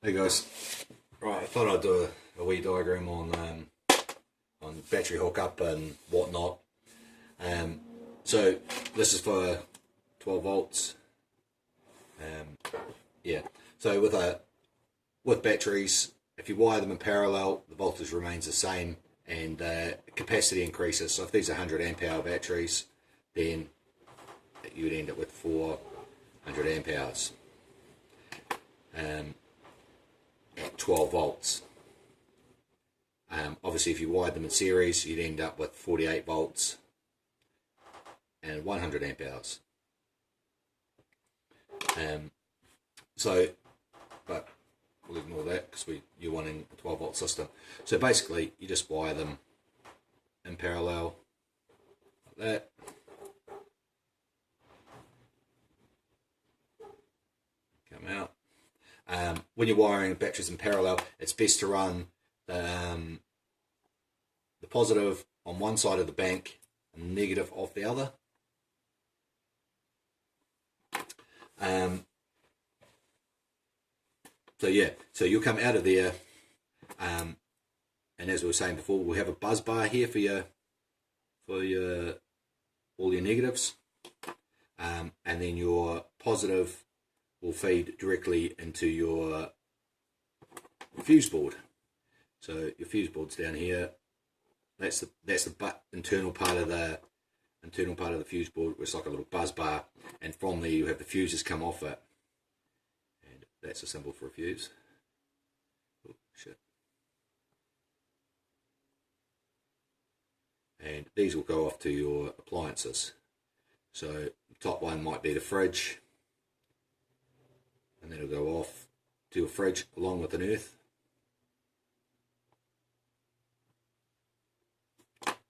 Hey guys, right, I thought I'd do a wee diagram on battery hookup and whatnot. Um, so this is for 12 volts. Yeah. So with batteries, if you wire them in parallel, the voltage remains the same and capacity increases. So if these are 100 amp hour batteries, then you would end up with 400 amp hours at 12 volts. Obviously, if you wired them in series, you'd end up with 48 volts and 100 amp hours. But we'll ignore that because you're wanting a 12 volt system. So basically, you just wire them in parallel like that. Come out. When you're wiring batteries in parallel, it's best to run the positive on one side of the bank and the negative off the other. So you'll come out of there, and as we were saying before, we'll have a buzz bar here for all your negatives, and then your positive will feed directly into your fuse board. So your fuse board's down here. That's the internal part of the fuse board. It's like a little buzz bar, and from there you have the fuses come off it. And that's a symbol for a fuse. Oh shit. And these will go off to your appliances. So the top one might be the fridge, and then it'll go off to your fridge along with an earth.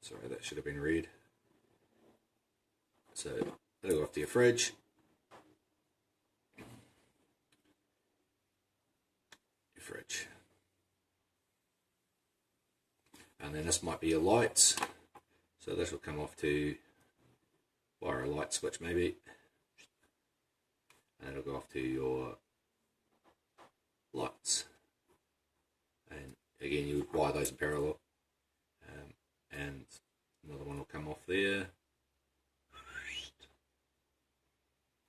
Sorry, that should have been red. So that'll go off to your fridge. Your fridge. And then this might be your lights. So this will come off to wire a light switch maybe. And it'll go off to your lights. And again, you would wire those in parallel. And another one will come off there.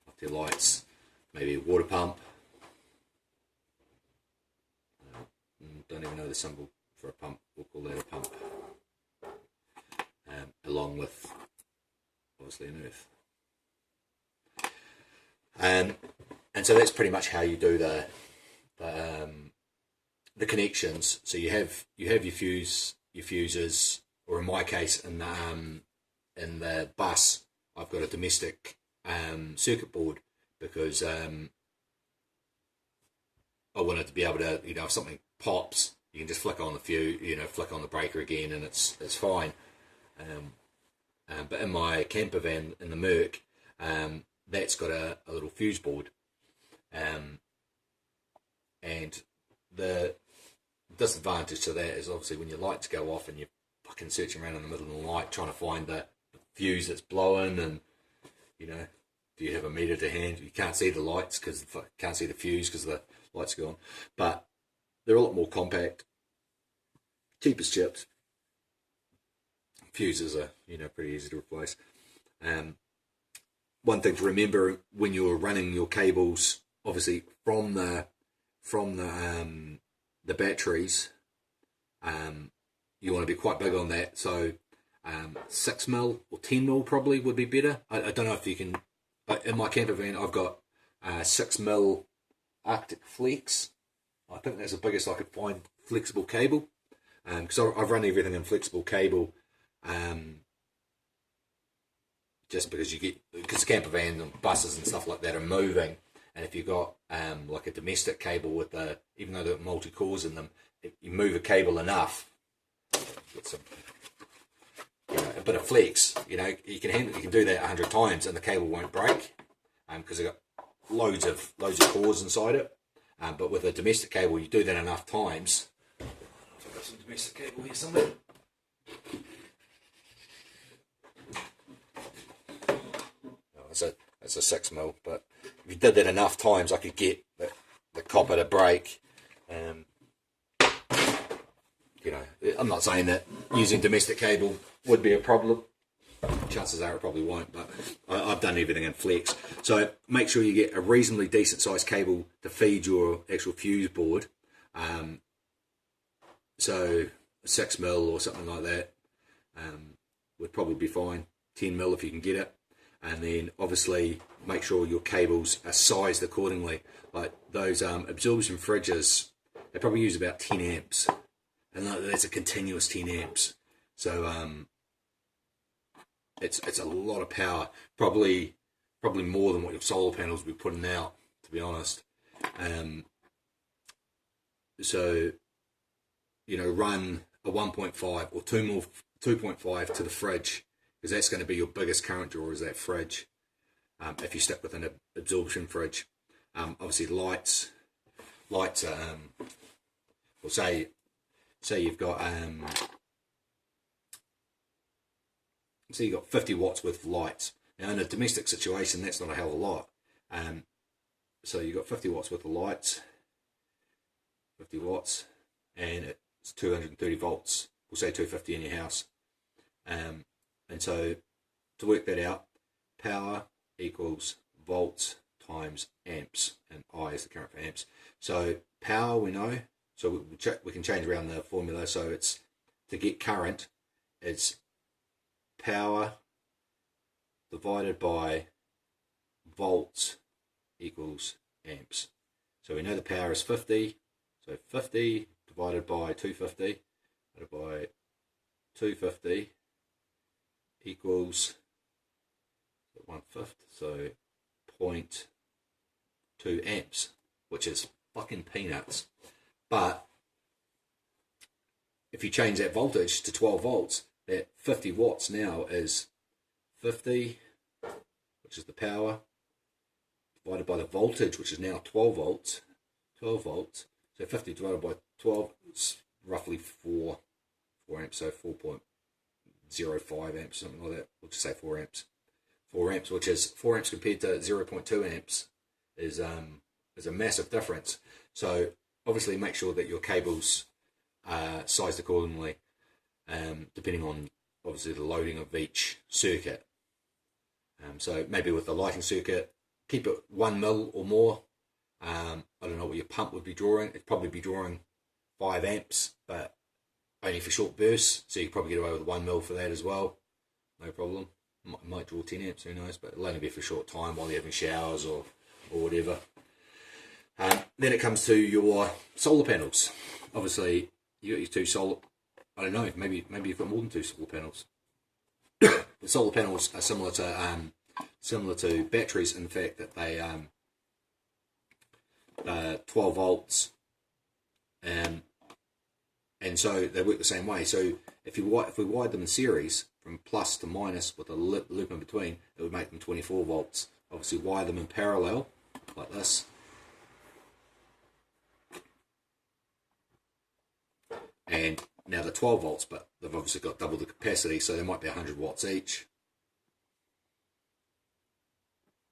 Off to your lights. Maybe a water pump. Don't even know the symbol for a pump. We'll call that a pump. Along with obviously an earth. And so that's pretty much how you do the connections. So you have your fuses, or in my case, in the bus, I've got a domestic circuit board because I want it to be able to, if something pops, you can just flick on the fuse, flick on the breaker again, and it's fine. But in my camper van in the Merc, that's got a little fuse board, and the disadvantage to that is obviously when your lights go off and you're fucking searching around in the middle of the night trying to find the fuse that's blowing, and do you have a meter to hand? You can't see the lights because can't see the fuse because the lights are gone. But they're a lot more compact, cheap as chips. Fuses are pretty easy to replace. One thing to remember when you're running your cables, obviously from the batteries, you want to be quite big on that. So 6mm or 10mm probably would be better. I don't know if you can. In my camper van, I've got 6mm Arctic Flex. I think that's the biggest I could find flexible cable. Because I've run everything in flexible cable. Just because because camper vans and buses and stuff like that are moving, and if you've got like a domestic cable with even though they're multi-cores in them, if you move a cable enough, get some, a bit of flex, you can do that 100 times and the cable won't break, because they've got loads of cores inside it. But with a domestic cable, you do that enough times. I've got some domestic cable here somewhere. It's a 6mm, but if you did that enough times, I could get the copper to break You know, I'm not saying that using domestic cable would be a problem. Chances are it probably won't, but I've done everything in flex. So make sure you get a reasonably decent sized cable to feed your actual fuse board. So 6mm or something like that would probably be fine. 10mm if you can get it. And then obviously make sure your cables are sized accordingly. Like those absorption fridges, they probably use about 10 amps. And that's a continuous 10 amps. So it's a lot of power. Probably more than what your solar panels will be putting out, to be honest. So, you know, run a 1.5 or 2.5 to the fridge, because that's going to be your biggest current draw, is that fridge. If you stick with an absorption fridge, obviously lights. Well, say you've got so you've got 50 watts worth of lights. Now in a domestic situation, that's not a hell of a lot. So you've got 50 watts worth of lights, 50 watts, and it's 230 volts. We'll say 250 in your house. And so to work that out, power equals volts times amps, and I is the current for amps. So power, we know, so we can change around the formula. So it's, to get current, it's power divided by volts equals amps. So we know the power is 50, so 50 divided by 250 divided by 250 equals 1/5, so 0.2 amps, which is fucking peanuts. But if you change that voltage to 12 volts, that 50 watts now is 50, which is the power, divided by the voltage, which is now 12 volts. 12 volts. So 50 divided by 12 is roughly 4 amps, so 4.05 amps, something like that. We'll just say 4 amps. 4 amps, which is 4 amps compared to 0.2 amps, is a massive difference. So obviously make sure that your cables are sized accordingly, depending on obviously the loading of each circuit. So maybe with the lighting circuit, keep it 1mm or more. I don't know what your pump would be drawing. It'd probably be drawing 5 amps, but only for short bursts. So you can probably get away with 1mm for that as well. No problem. Might draw 10 amps, who knows, but it'll only be for a short time while you're having showers or whatever. Then it comes to your solar panels. Obviously, you got your 2 solar. I don't know. Maybe you've got more than 2 solar panels. The solar panels are similar to batteries in the fact that they 12 volts, and so they work the same way. So if we wired them in series from plus to minus with a loop in between, it would make them 24 volts. Obviously, wire them in parallel like this. And now they're 12 volts, but they've obviously got double the capacity, so they might be 100 watts each.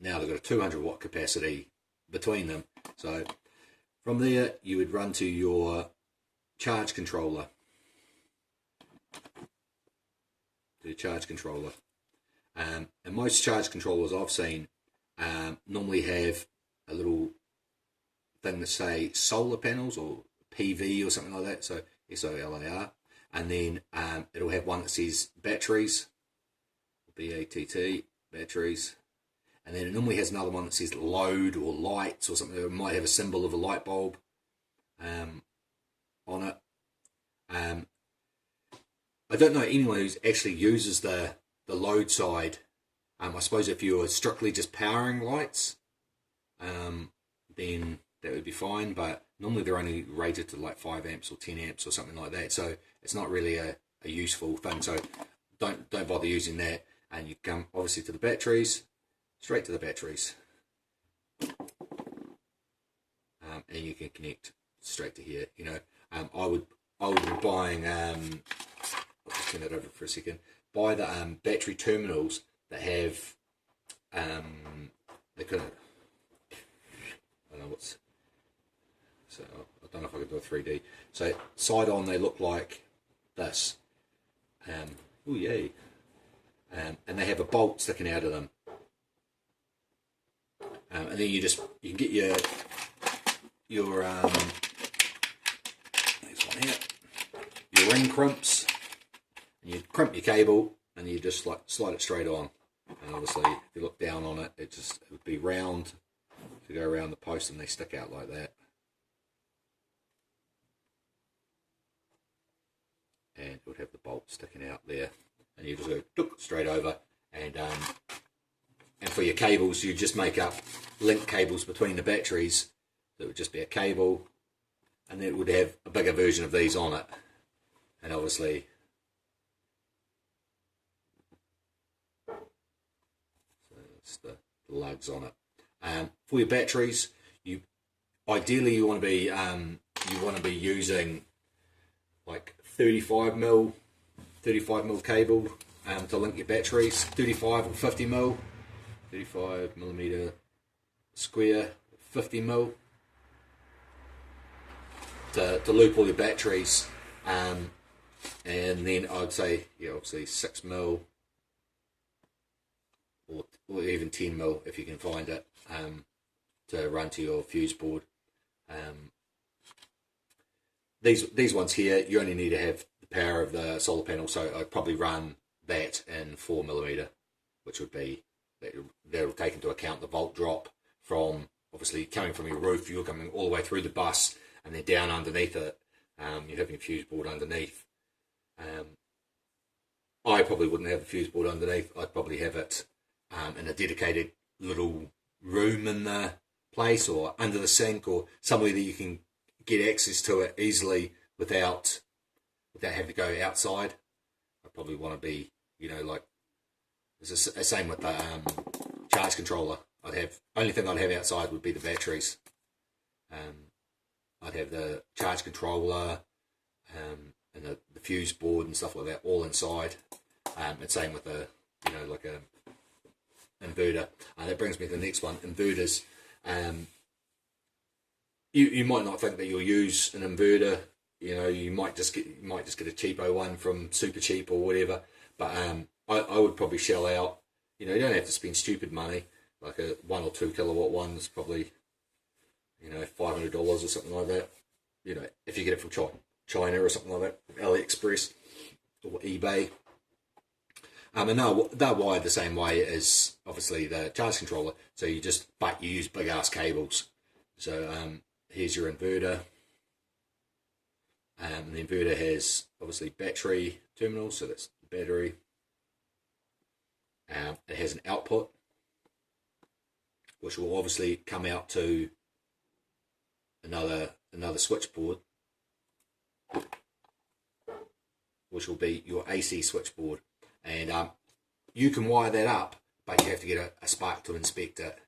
Now they've got a 200 watt capacity between them. So from there, you would run to your charge controller. And most charge controllers I've seen normally have a little thing that say solar panels or PV or something like that. So SOLAR, and then it'll have one that says batteries, BATT, batteries, and then it normally has another one that says load or lights or something. It might have a symbol of a light bulb on it. I don't know anyone who actually uses the load side. I suppose if you're strictly just powering lights, then that would be fine, but normally they're only rated to like 5 amps or 10 amps or something like that, so it's not really a useful thing. So don't bother using that, and you come obviously to the batteries, straight to the batteries, and you can connect straight to here. You know, I would be buying I'll just turn that over for a second, buy the battery terminals that have they kind of, I don't know what's So I don't know if I can do a 3D. So side on, they look like this. Oh yay! And they have a bolt sticking out of them. And then you can get your there's one here, your ring crimps, and you crimp your cable, and you just like slide it straight on. And obviously, if you look down on it, it would be round. If you go around the post, and they stick out like that. And it would have the bolt sticking out there, and you just go straight over. And for your cables, you just make up link cables between the batteries. That would just be a cable, and then it would have a bigger version of these on it. And obviously, so that's the lugs on it. For your batteries, ideally you want to be using like 35 mil cable to link your batteries, 35 or 50 mil, 35 millimeter square, 50 mil to loop all your batteries, and then I'd say obviously 6 mil or even 10 mil if you can find it, to run to your fuse board. These ones here, you only need to have the power of the solar panel, so I'd probably run that in 4mm, which would be, that'll take into account the volt drop from, obviously coming from your roof, you're coming all the way through the bus, and then down underneath it, you're having a fuse board underneath. I probably wouldn't have a fuse board underneath. I'd probably have it in a dedicated little room in the place, or under the sink, or somewhere that you can get access to it easily without having to go outside. I probably want to be, like, it's the same with the charge controller. Only thing I'd have outside would be the batteries. I'd have the charge controller and the fuse board and stuff like that all inside. And same with the, like a inverter. That brings me to the next one, inverters. You might not think that you'll use an inverter. You might just get a cheapo one from Super Cheap or whatever. But I would probably shell out. You don't have to spend stupid money. Like a 1 or 2 kilowatt one is probably, $500 or something like that. If you get it from China or something like that, AliExpress or eBay. And they're wired the same way as obviously the charge controller. So you use big ass cables. So here's your inverter. The inverter has obviously battery terminals, so that's the battery. It has an output, which will obviously come out to another switchboard, which will be your AC switchboard. And you can wire that up, but you have to get a spark to inspect it.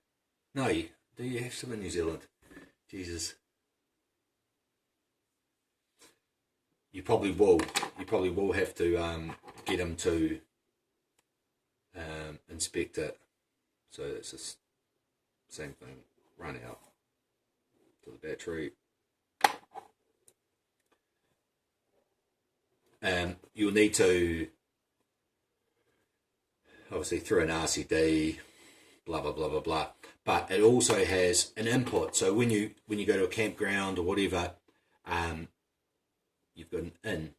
No, do you have some in New Zealand? Jesus. You probably will. You probably will have to get them to inspect it. So it's the same thing. Run out to the battery. You'll need to obviously through an RCD, blah blah blah blah blah. But it also has an input. So when you go to a campground or whatever, you've got an in,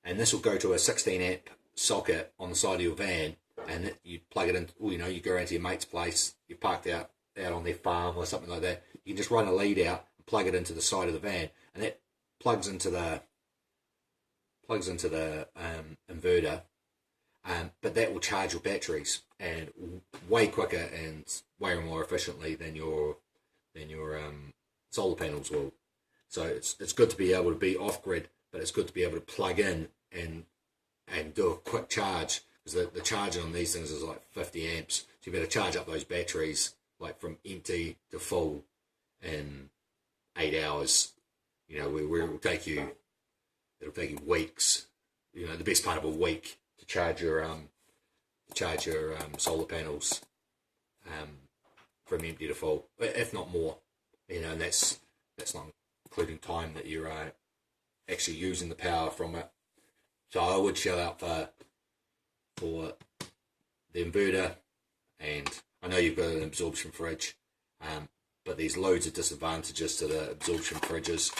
and this will go to a 16 amp socket on the side of your van, and you plug it in. You go around to your mate's place, you're parked out on their farm or something like that. You can just run a lead out and plug it into the side of the van, and that plugs into the inverter. But that will charge your batteries, and way quicker and way more efficiently than your solar panels will. So it's good to be able to be off grid, but it's good to be able to plug in and do a quick charge, because the charging on these things is like 50 amps. So you better charge up those batteries like from empty to full in 8 hours. Where it'll take you weeks. The best part of a week to charge your solar panels from empty to full, if not more. And that's not including time that you're actually using the power from it. So I would shell out for the inverter, and I know you've got an absorption fridge, but there's loads of disadvantages to the absorption fridges.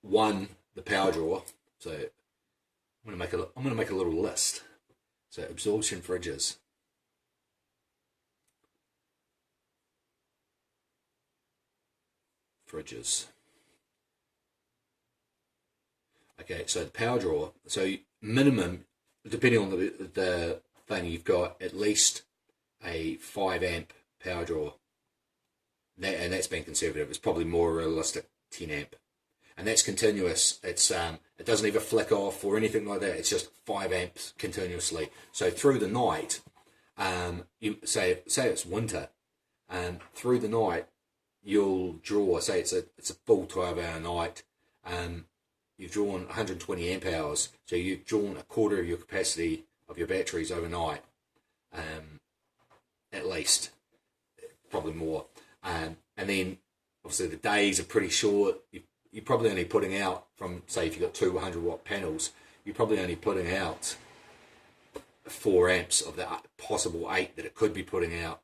One, the power draw. So I'm going to make a little list. So absorption fridges. Okay, so the power draw. So minimum, depending on the thing, you've got at least a 5 amp power draw. And that's being conservative. It's probably more realistic 10 amp. And that's continuous. It's it doesn't even flick off or anything like that. It's just 5 amps continuously. So through the night, you say it's winter, through the night you'll draw. Say it's a full 12-hour night. You've drawn 120 amp hours. So you've drawn a quarter of your capacity of your batteries overnight, at least, probably more. And then obviously the days are pretty short. You're probably only putting out from, say, if you've got 200 watt panels, you're probably only putting out 4 amps of the possible 8 that it could be putting out.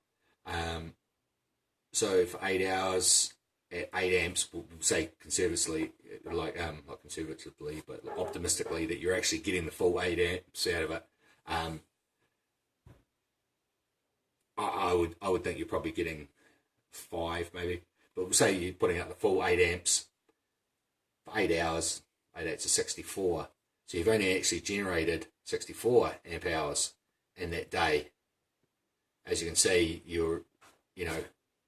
So for 8 hours at 8 amps, we'll say conservatively, not conservatively, but optimistically, that you're actually getting the full 8 amps out of it. I would think you're probably getting 5 maybe, but we'll say you're putting out the full 8 amps for 8 hours. 8 amps is 64. So you've only actually generated 64 amp hours in that day. As you can see, you're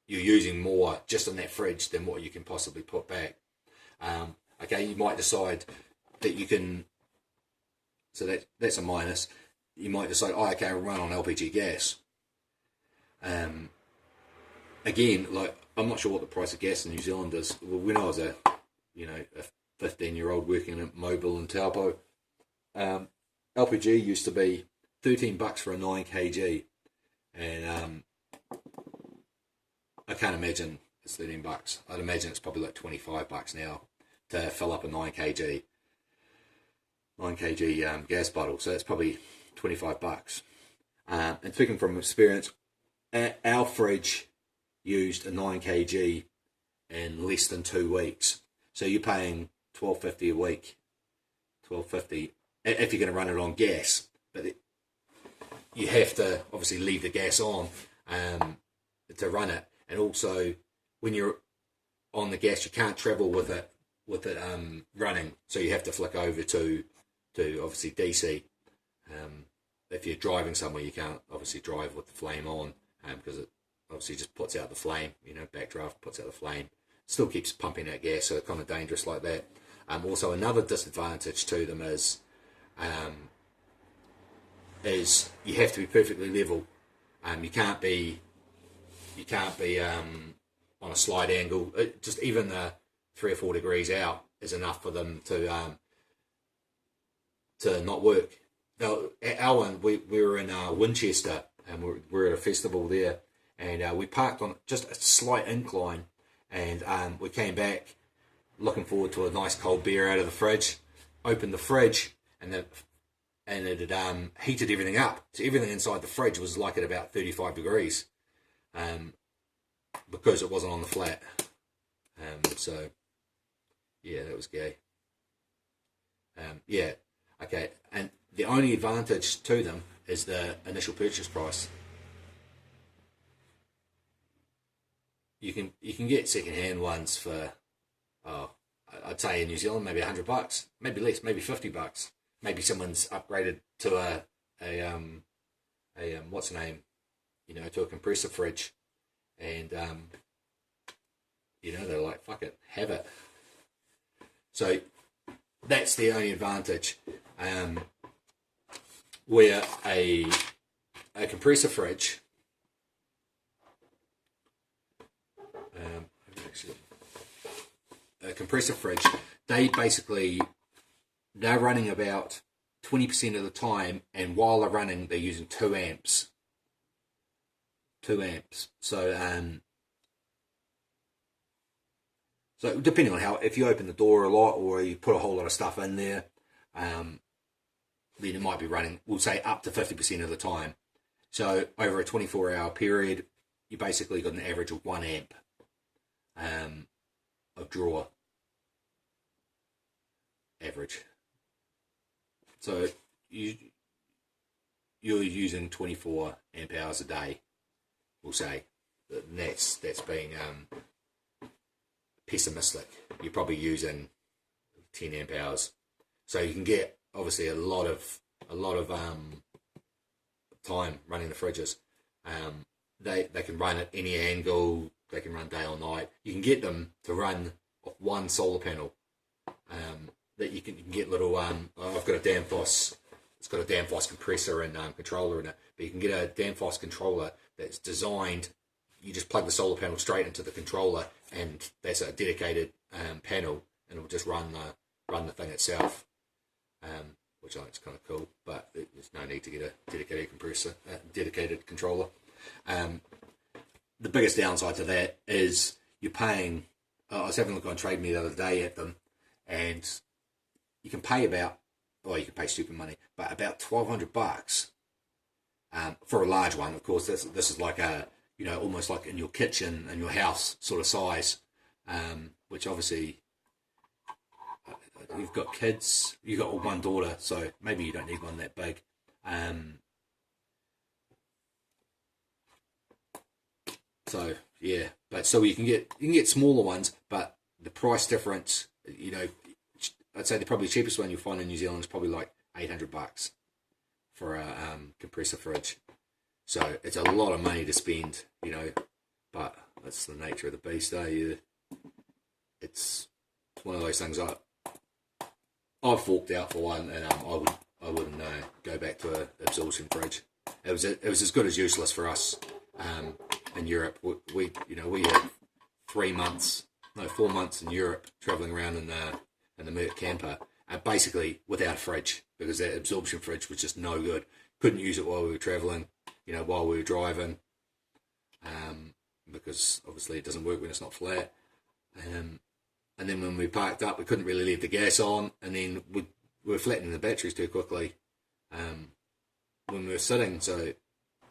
using more just on that fridge than what you can possibly put back. Okay, you might decide that you can, so that's a minus. You might decide, I can run on LPG gas. Again, like, I'm not sure what the price of gas in New Zealand is. Well, when I was a 15-year-old working at Mobil and Taupo, LPG used to be $13 for a 9 kg, and I can't imagine it's $13. I'd imagine it's probably like $25 now to fill up a 9 kg gas bottle. So that's probably $25. And speaking from experience, our fridge used a 9 kg in less than 2 weeks. So you're paying $12.50 a week, $12.50 if you're going to run it on gas. But you have to obviously leave the gas on to run it. And also, when you're on the gas, you can't travel with it running. So you have to flick over to obviously DC. If you're driving somewhere, you can't obviously drive with the flame on, because it obviously just puts out the flame. Backdraft puts out the flame. Still keeps pumping out gas, so it's kind of dangerous like that. Also, another disadvantage to them is you have to be perfectly level. You can't be on a slight angle. Just even 3 or 4 degrees out is enough for them to not work. Now, our one, we were in Winchester, and we're at a festival there, and we parked on just a slight incline, and we came back looking forward to a nice cold beer out of the fridge. Opened the fridge, and it had heated everything up. So everything inside the fridge was like at about 35 degrees. Because it wasn't on the flat. So yeah, that was gay. Yeah, okay. And the only advantage to them is the initial purchase price. You can get second-hand ones for, I'd say in New Zealand maybe $100, maybe less, maybe $50. Maybe someone's upgraded to a what's the name, to a compressor fridge, and they're like, fuck it, have it. So that's the only advantage. Where a compressor fridge, they're running about 20% of the time, and while they're running, they're using 2 amps. 2 amps. So So depending on how, if you open the door a lot or you put a whole lot of stuff in there, then it might be running, we'll say up to 50% of the time. So over a 24-hour period, you basically got an average of 1 amp of draw average. So you're using 24 amp hours a day, we'll say. And that's being pessimistic. You're probably using 10 amp hours. So you can get obviously a lot of time running the fridges. They can run at any angle. They can run day or night. You can get them to run off one solar panel. That you can get little. I've got a Danfoss. It's got a Danfoss compressor and controller in it. But you can get a Danfoss controller that's designed. You just plug the solar panel straight into the controller, and that's a dedicated panel, and it'll just run the thing itself. Which I think is kind of cool, but there's no need to get a dedicated compressor, dedicated controller. The biggest downside to that is you're paying. I was having a look on Trade Me the other day at them, and you can pay about, well, you can pay stupid money, but about $1,200 for a large one. Of course, this is like a, you know, almost like in your kitchen and your house sort of size, which obviously. You've got kids, you've got one daughter, so maybe you don't need one that big. So yeah, but so you can get smaller ones, but the price difference, you know, I'd say the probably cheapest one you'll find in New Zealand is probably like $800 for a compressor fridge. So it's a lot of money to spend, you know, but that's the nature of the beast, eh? It's one of those things I've forked out for one, and I wouldn't go back to an absorption fridge. It was as good as useless for us in Europe. We had 4 months in Europe travelling around in the Merc camper, basically without a fridge, because that absorption fridge was just no good. Couldn't use it while we were travelling, you know, while we were driving, because obviously it doesn't work when it's not flat. And then when we parked up, we couldn't really leave the gas on, and then we were flattening the batteries too quickly when we were sitting. So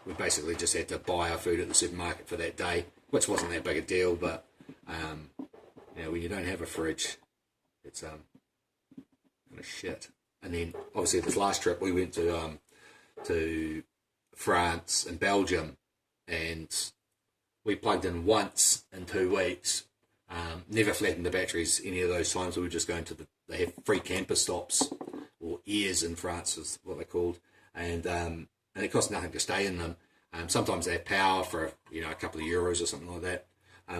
we basically just had to buy our food at the supermarket for that day, which wasn't that big a deal. But you know, when you don't have a fridge, it's kind of shit. And then obviously this last trip we went to France and Belgium, and we plugged in once in 2 weeks. Never flattened the batteries any of those times. We were just going to they have free camper stops, or airs in France is what they're called, and it costs nothing to stay in them. Sometimes they have power for, you know, a couple of euros or something like that,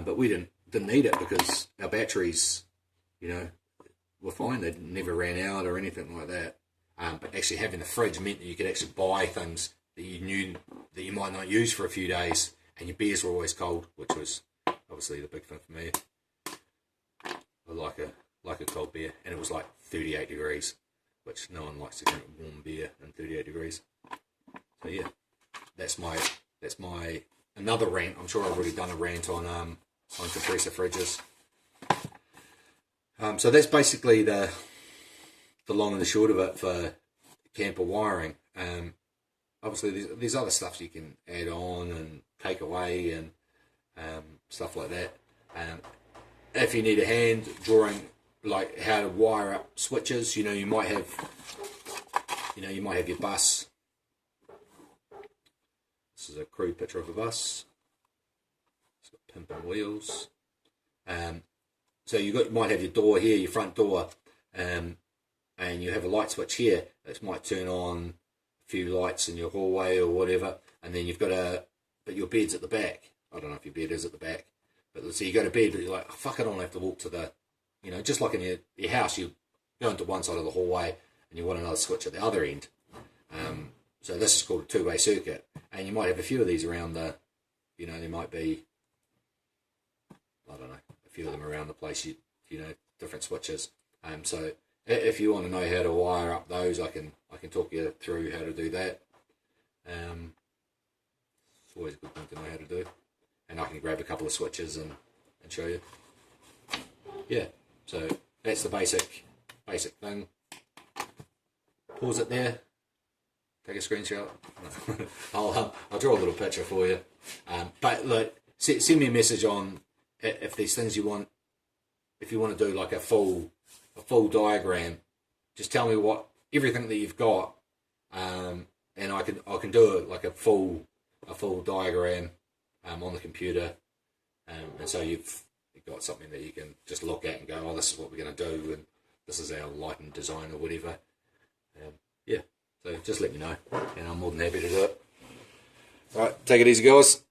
but we didn't need it because our batteries, you know, were fine. They never ran out or anything like that. But actually having the fridge meant that you could actually buy things that you knew that you might not use for a few days, and your beers were always cold, which was obviously the big thing for me. I like a cold beer, and it was like 38 degrees, which no one likes to drink warm beer in 38 degrees. So yeah, that's my another rant. I'm sure I've already done a rant on compressor fridges. So that's basically the long and the short of it for camper wiring. Obviously there's other stuff you can add on and take away and stuff like that. If you need a hand drawing, like how to wire up switches, you know, you might have your bus. This is a crude picture of a bus. It's got pimping wheels. So you might have your door here, your front door, and you have a light switch here that might turn on a few lights in your hallway or whatever, and then you've got but your bed's at the back. I don't know if your bed is at the back. But so you go to bed, but you're like, oh, fuck, I don't have to walk to the, you know, just like in your house, you go into one side of the hallway and you want another switch at the other end. So this is called a two-way circuit. And you might have a few of these around you know, there might be, I don't know, a few of them around the place, you know, different switches. So if you want to know how to wire up those, I can talk you through how to do that. It's always a good thing to know how to do. And I can grab a couple of switches and show you. yeah, so that's the basic thing. Pause it there. Take a screenshot. I'll draw a little picture for you. But look, send me a message on if there's things you want. If you want to do like a full diagram, just tell me everything that you've got, and I can do it like a full diagram on the computer, and so you've got something that you can just look at and go, oh, this is what we're going to do, and this is our lighting design or whatever. Yeah, so just let me know, and I'm more than happy to do it. All right, take it easy, guys.